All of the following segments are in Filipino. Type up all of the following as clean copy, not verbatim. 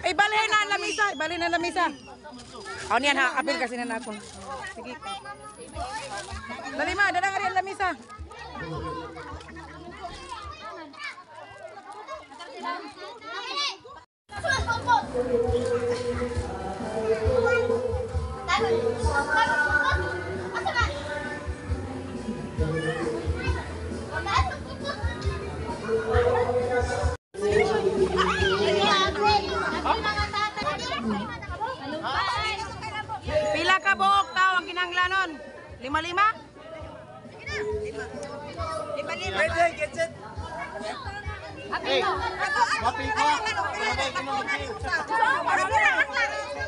Ay, balhin na ang lamisa. Balhin na ang lamisa. O niyan ha, apil kasi na nakon. Sige. Dali ma, dadang ari ang lamisa. Pila ka buok tao ang kinahanglanon? 5-5? 5-5. Pwede, get it. Hey, wapi ko.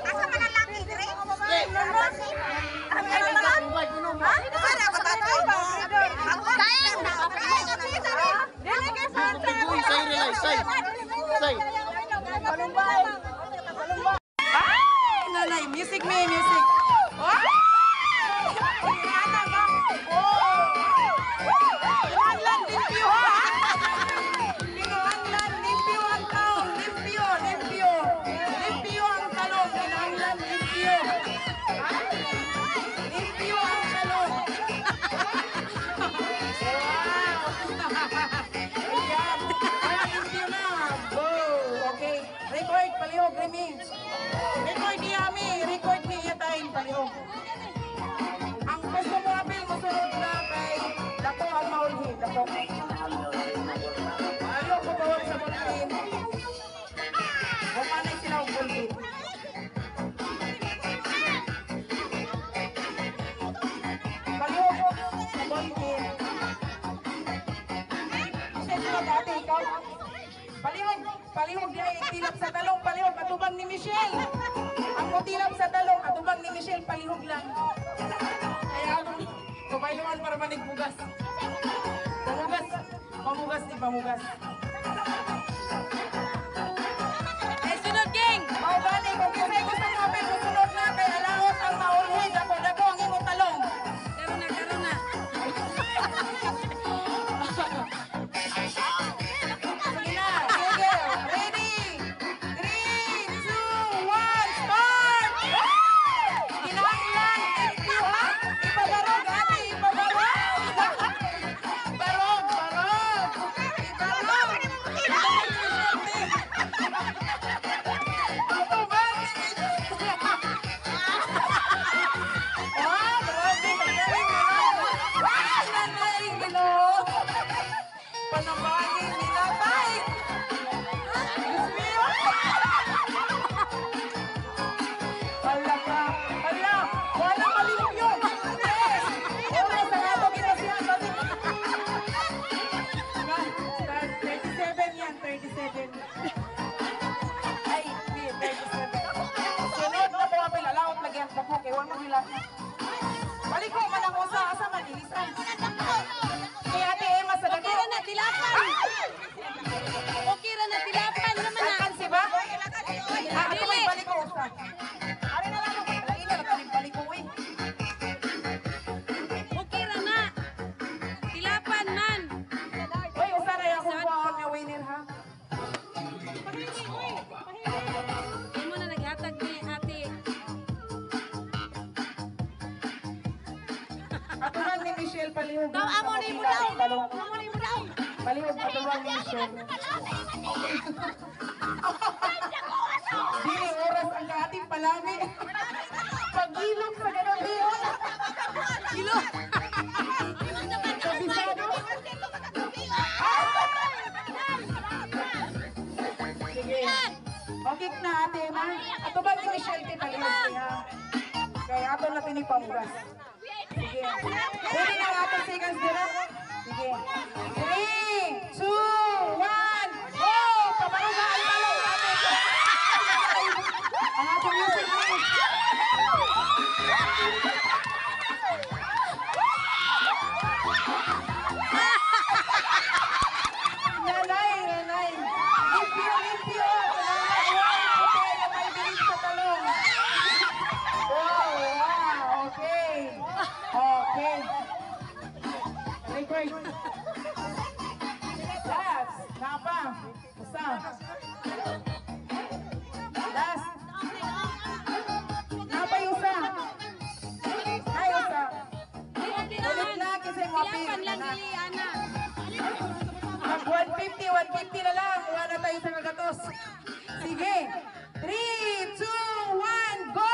Asa malalaki dire? Nanay, music me, music. Palihog, Remy. Record niya mi. Record niya tayong palihog. Ang gusto mo apil, masunod na kay Dako ang maulhi. Dako. Ayaw ko bawal sa bulletin. Humanay sila ang bulletin. Palihog sa bulletin. Isa sila dati, ikaw. Palihog. Palihog niya itilap sa talong, palihog, atubang ni Michelle. Ang mutilap sa talong, atubang ni Michelle, palihog lang. Kaya ako, kumayluan para manigbugas. Pamugas, pamugas ni pamugas. Eh, sunod, King! Mau bani, kung kasi gusto mo apel, sunod na, kay alaot ang maulhin, dako ang imong talong. Karo na, karo na. Balik ko man ang usa asa man ilisan. Kaya ate Emma sa dako na tilapan. Okay ra na tilapan naman na. Kansi ba? Ako may balik ko usa. Ari na lang ako lagi na balik ko eh. Okay ra na. Tilapan man. Oy, usa ra ako kuwaon nga winner ha. Imo na naghatag ni ate. Aturan ni Michelle palihog. Daw amo ni mo daw. Amo ni mo daw. Palihog aturan ni Michelle. Dili oras ang kaating palami. Pag-ilog sa ganabi. Ilog. Kabisado. Sige. Okay na ate ma. Aturan ni Michelle ti palihog kaya. Kaya ato na tinipamugas. Sige. Pwede na nga itong seconds dira. Sige. 3, 2, 1, go! Paparuga ang talong natin. Ang ating music natin. Nanay, nanay. Limpyo, limpyo. Okay, na may bilis sa talong. Wow, wow, okay. Okay. Record. Last. Napa. Last. Napay usa. Ay, usa. Ulit na kasi mo apil. Mag 150, 150 na lang. Wala tayo sa kagatos. Sige. 3, 2, 1, go!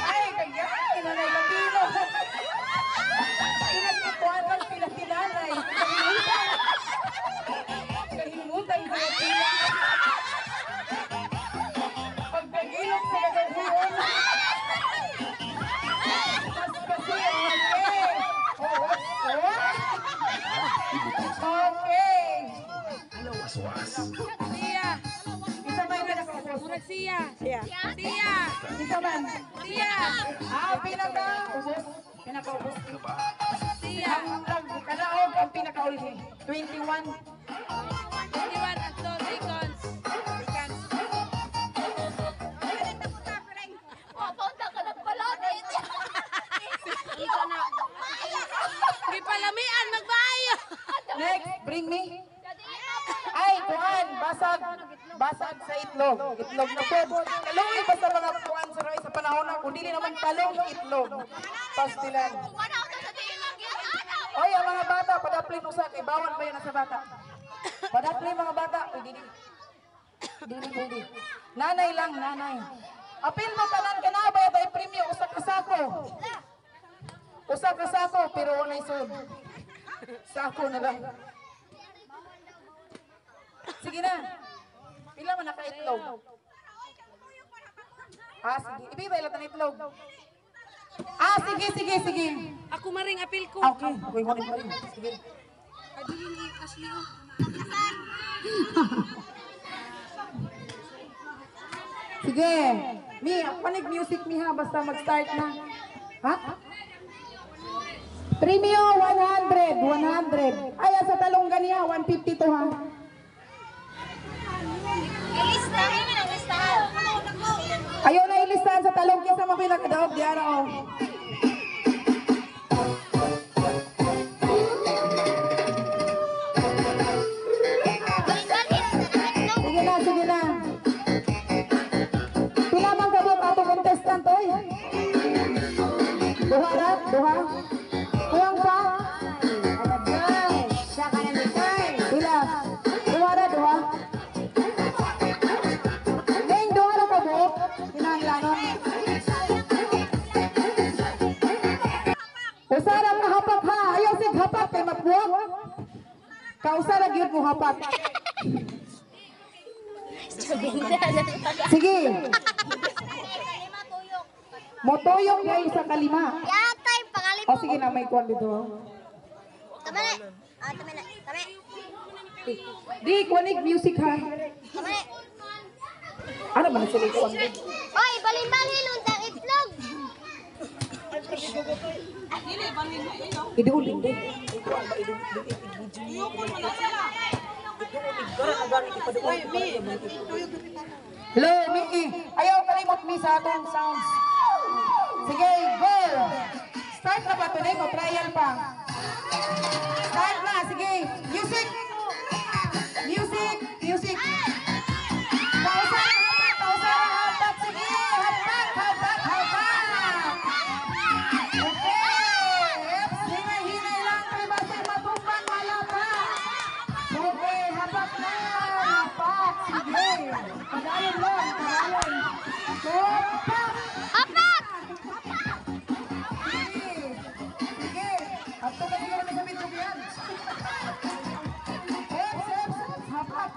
Ay, kaya. Nanay Latino. Pinagkikuan lang sila sinanay. Kahimutan sa Latino. Pagkagilok sa kagahiyon. Mas kasi, okay. Okay. Isa ba yung pinaka-ubos? Siya. Isa ba? Pinaka-ubos. Pinaka-ubos. Ang kanaog ang pinaka-uli. 21. Palamian, magbayo! Next, bring me. Ay, kuhan, basag sa itlog. Itlog na po. Talong iba sa mga kuhan sa panahon na, kung dili naman talong, itlog. Pastilan. Oy, ang mga bata, padaplin usa kay bawal ba yan sa bata? Padaplin mga bata. Uy, dili. Nanay lang, nanay. Apil mo tanan ka na, bayad ay premyo, usa ka sako. Usa ka sako, pero walay sud. Sako na lang. Sige na. Pila man naka-itlog? Sige. Ibigay lang itlog. Sige. Ako maring apil ko. Okay. Okay, mo rin. Sige. Sige. Mi, panig music mi ha, basta mag-start na. Ha? Premio 100. Ay, sa talong ganiya, 150 to ha. Ayaw na ilistahan sa talong kisa mo pinakadaog di araw. Sige na. Pila man kabog ato contestant oy. Duha. Kuwang pa. Pila. Duha. Neng duha na kabog. Hinahanglanon. Usara ka hapak ha. Ayaw sig hapak kay magbuwag. Kausara gyud mo hapak. Sige. Motoyok kay sa kalima. Yatay, pangalit O sige na, may kwan dito. Tama. Di, kwanig music ha. Ano ba na sila kwan dito? Oy, balin-balin undang itlog. Iduulin din. Hello, Mickey. Ayaw kalimot mi sa atong sounds. Sige, go! Start na ba ito na? Trial pa. Start na, sige. Music! Pausara, hatak. Sige, hatak. Okay. Hinay lang. Kay Basay matumbang malapa. Okay, hatak na. Hatak. Sige. Pagayon lang. Hatak. Apat! Sige. At ito kasi kami sa video yan. Hatak.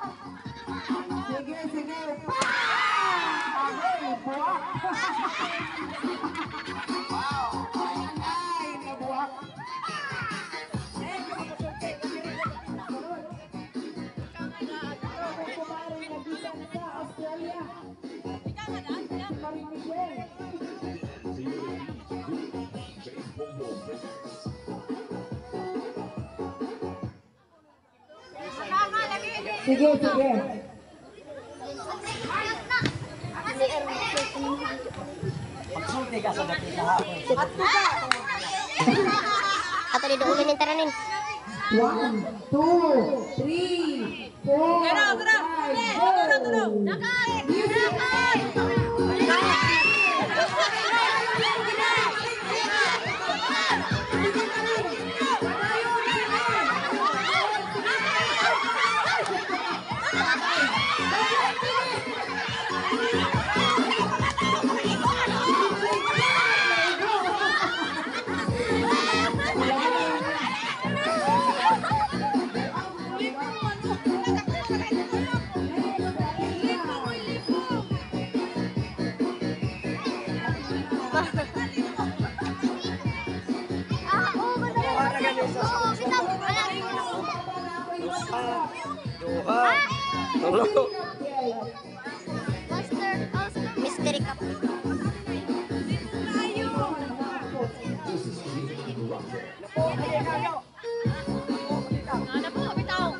Sige. Ay, buwak. Ay, nabuwak. Sige. Magsulti ka sa dati kahapon. Ato di doon yung taranin. 1, 2, 3, Mystery Cup. Ano po, bitaw?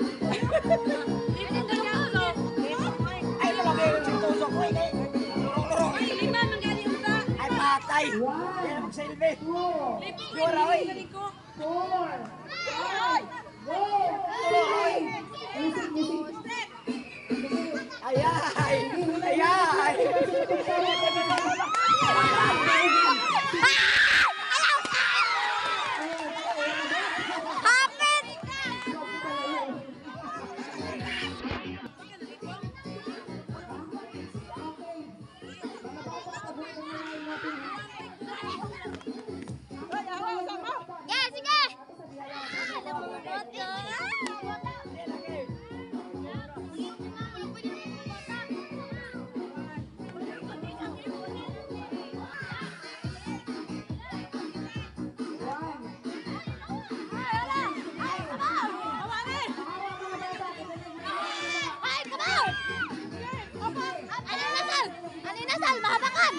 Ay, patay! Yan ang silbi! Yura, oy! Ayay! Ayay! Hapit! Yeah, sige! Ay, kabaw! Ano na, Sal? Ano na, Sal? Mahabakan!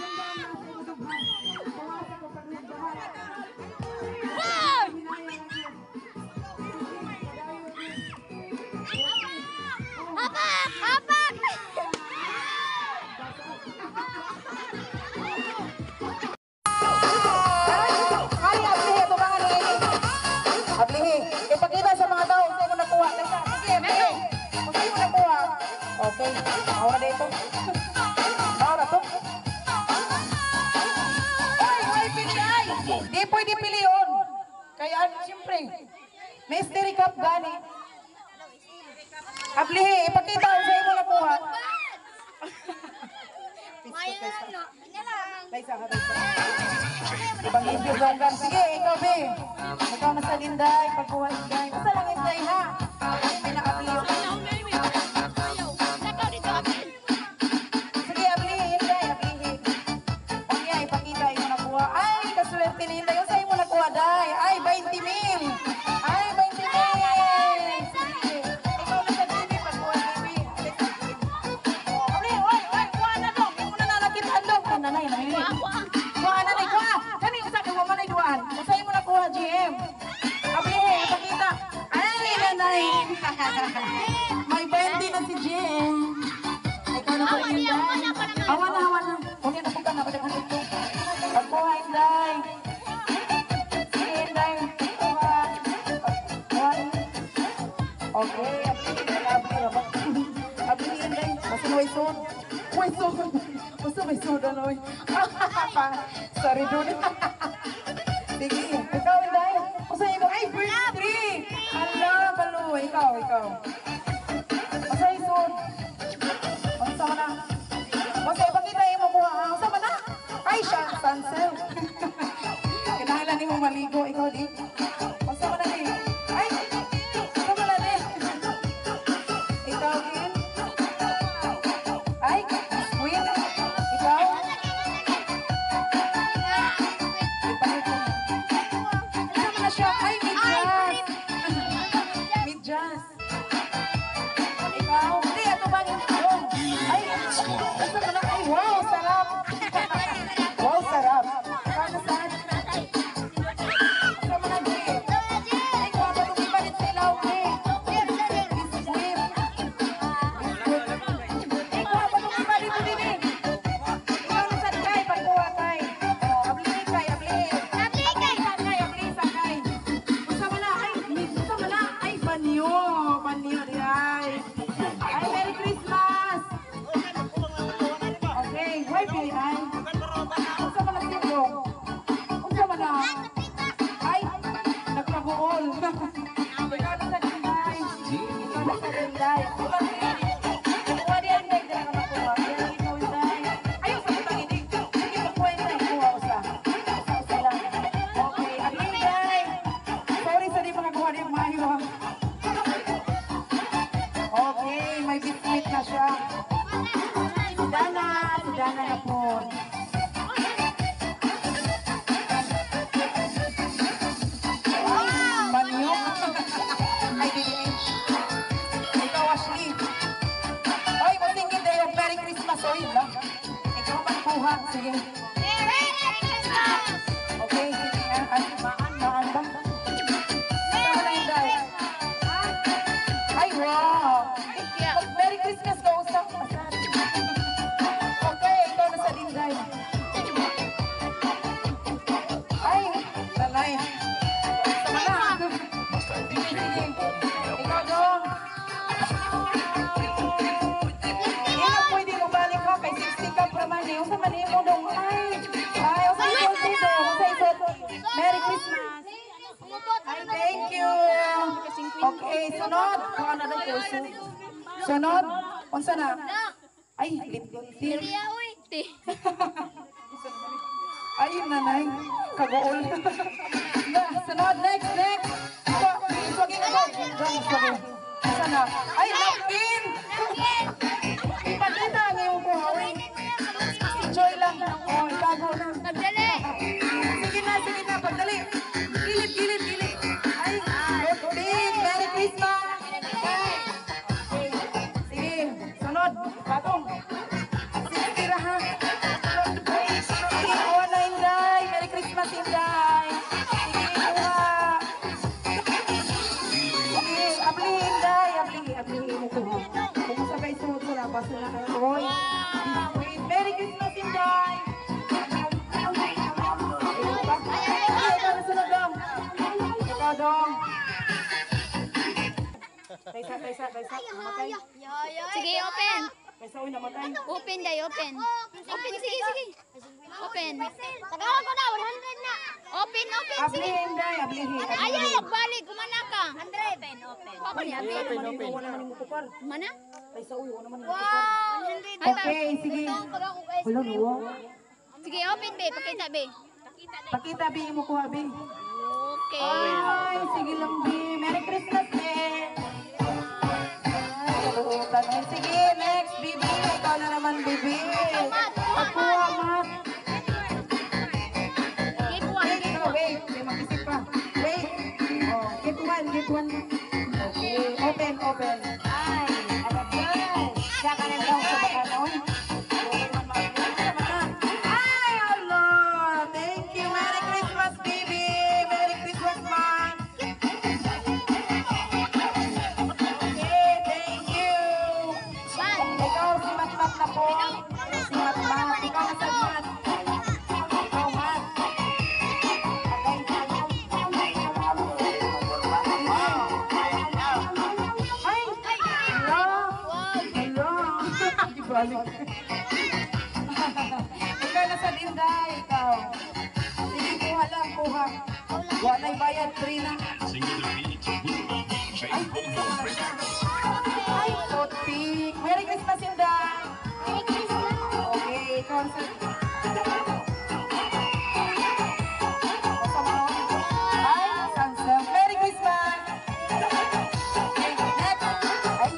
Wow! Hapak! Hapak! Ay, ablihi, ito ba nga ni? Ablihi, ipakita sa mga tao kung sa'yo mo nakuha. Sige, ablihi. Kung sa'yo mo nakuha. Okay, ahora dito. Ahora to. Ay, may pinay. Di pwede piliyon. Kaya, siyempre, mystery cup gani. Ablihi, ipakita kung sa'yo mo nakuha. Mayo na, no? Ano lang? Kaisa ka, kaisa. Ibang ibig lang gan. Sige, ikaw, be. Ikaw na sa Linday, pagkuha Linday. Basta lang Linday, ha? Ay, pinaka-ablihi. Nakaw dito, Apil. Sige, ablihi, Linday, ablihi. O niya, ipakita, imo nakuha. Ay, kaswerte ni Linday. Yung sa'yo mo nakuha, day. Ay, 20,000. Ay, 20,000. Sige. Ikaw na sa TV, pagkuha TV. Ablihi, oy, oy, kuha na dong. Hindi mo na nalakitaan dong. Ay, nanay, namili. Kuha na, nay, kuha. Kani, usa ka, wamanay duaan. Kung sa'yo mo nakuha, GM. Ablihi, ipakita. Ay, nanay. May 20 na si GM. Ikaw na po, Linday. Awan na, awan na. Kung yan, napunta na, pwede kang dito. Pagkuha, Inday. Sige, Inday. Kuha. Kuha. Okay, abli, abli, Inday. Basta may sud. May sud. Basta may sud, ano, oy. Sorry, dude. Sige, ikaw, Inday. Basta ikaw, ay, birthday. Hala, balo. Ikaw, ikaw. Basta may sud. Basta mo na. Basta ipakita yung makuha. Basta mo na. Ay, siya, cancel. Kinahanglan ni mo maligo. Ikaw, di. Basta mo na, di. Ay, basta mo na, di. Ikaw, din. Ay, sweet. Ikaw. Ipakita. Basta mo na siya. Ay, medyas. Medyas. Inday. Nakuha di Inday, dala ka makuha. Dala ikaw Inday. Ayaw sa butang ini. Sige, makuha Inday. Kuha usa. Usa lang. Okay, at Inday. Sorry sa di makakuha di maayo. Okay, may biscuit na siya. Si Dana na po. Manyo. Ay, dili. Ikaw, Ashley. Oy, masingin tayo. Merry Christmas, oy. Ikaw man kuha. Sige. Okay, sige. Maan ba? Ikaw na Inday. Ay, wow. Merry Christmas ka, usap. Okay, ikaw na sa Dinday. Ay, talay. Sama na. Sige. Ikaw dong. Hindi na pwede mo balik ha. Kay 60 ka pa man. Usa man mo dong. Ay, usa isot dong. Usa isot. Merry Christmas. Ay, thank you. Okay, sunod. Kung ano daw kurso. Sunod. Unsa na? Ay, lip-tint. Ay, nanay. Kagool. Sunod, next. Iswagin ako. Iswagin. Unsa na? Ay, napkin. Ipakita ang iyong kuhawi. Enjoy lang. Oh, itago na. Sige na. Pagdali. Gilid. Ay, napkin. Merry Christmas. Sige, sunod. Batong. Sige, tira ha. Sige, kuha na Inday. Merry Christmas, Inday. Sige, kuha. Sige, abli Inday. Abli mo kuha. Kung sabay sunod ko na, basta na kayo. Oy. Wait, Merry Christmas, Inday. Ikaw na sunod dong. Ikaw dong. Taysa. Namatay. Sige, open. Taysa, uy, namatay. Open, day, open. Open, sige. Open. Tagalan ko na, 100 na. Open, Abli sige. Inday. Ablihi. Ayaw, magbalik. Kumana ka. 100. Open. Papa niya, Open. Wala man yung kupar. Mana? Taysa, uy, wala man yung kupar. Wow. Okay, sige. Wala, nuwa. Sige, open, be. Pakita, be. Pakita, Bi, mo kuha, Bi. Okay. Ay, sige lang, Bi. Merry Christmas, Bi. Ay, kaluutan. Ay, sige, next, Bibi. Ikaw na naman, Bibi. Pagkuha, Mat. Give one, Wait, give ikaw, one. wait. May mag-isip pa. Wait. Oh, get one. Okay, open. Ay, alam yan. Kakanan daw sa baka noon. Ay, Allah. Thank you. Merry Christmas, Bibi. Merry Christmas, man. Okay, thank you. Ikaw, si Mat na po. Si Mat. Ikaw, sa Mat. Ikaw, Mat. Ay, hello. Hello. Hindi balik. Ikaw na sa Dinday, ikaw. Sige, kuha lang, kuha. Walay bayad, free na. Ay, toothpick. Merry Christmas, Dinday. Okay, ikaw sa... Ay, Samsung. Merry Christmas. Okay, next. Ay.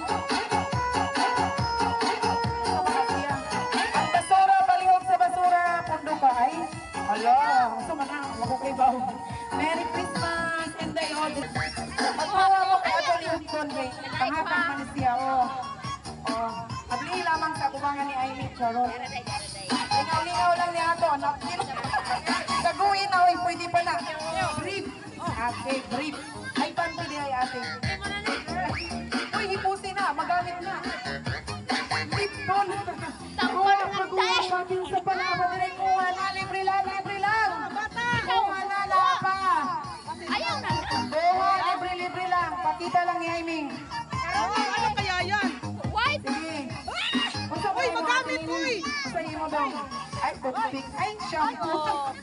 Ang basura, balihog sa basura, pundo ka. Ay, ala, gusto man na, makukibaw. Merry Christmas, and the audience. Pagkawa mo kay Ato Leon Conway, panghatang man siya, oh. Oh, abli lamang sa kubangan ni Amy Charot. Lingaw-lingaw lang ni Ato, napkin. Gaguin na, oy, pwede pa na. Brief. Okay, brief. Ay, panty di ay ate. Uy, hipusin na, magamit na. Brief doon. Tampal ng tay. Pagin sa palaba, direk kuha na, libre lang. Kuha na pa. Ayaw na. Kuha, libre lang. Pakita lang ni Aiming. Ano kaya yan? White. Sige. Uy, magamit mo eh. Usahin mo daw. Ay, toothpick. Ay, shampoo.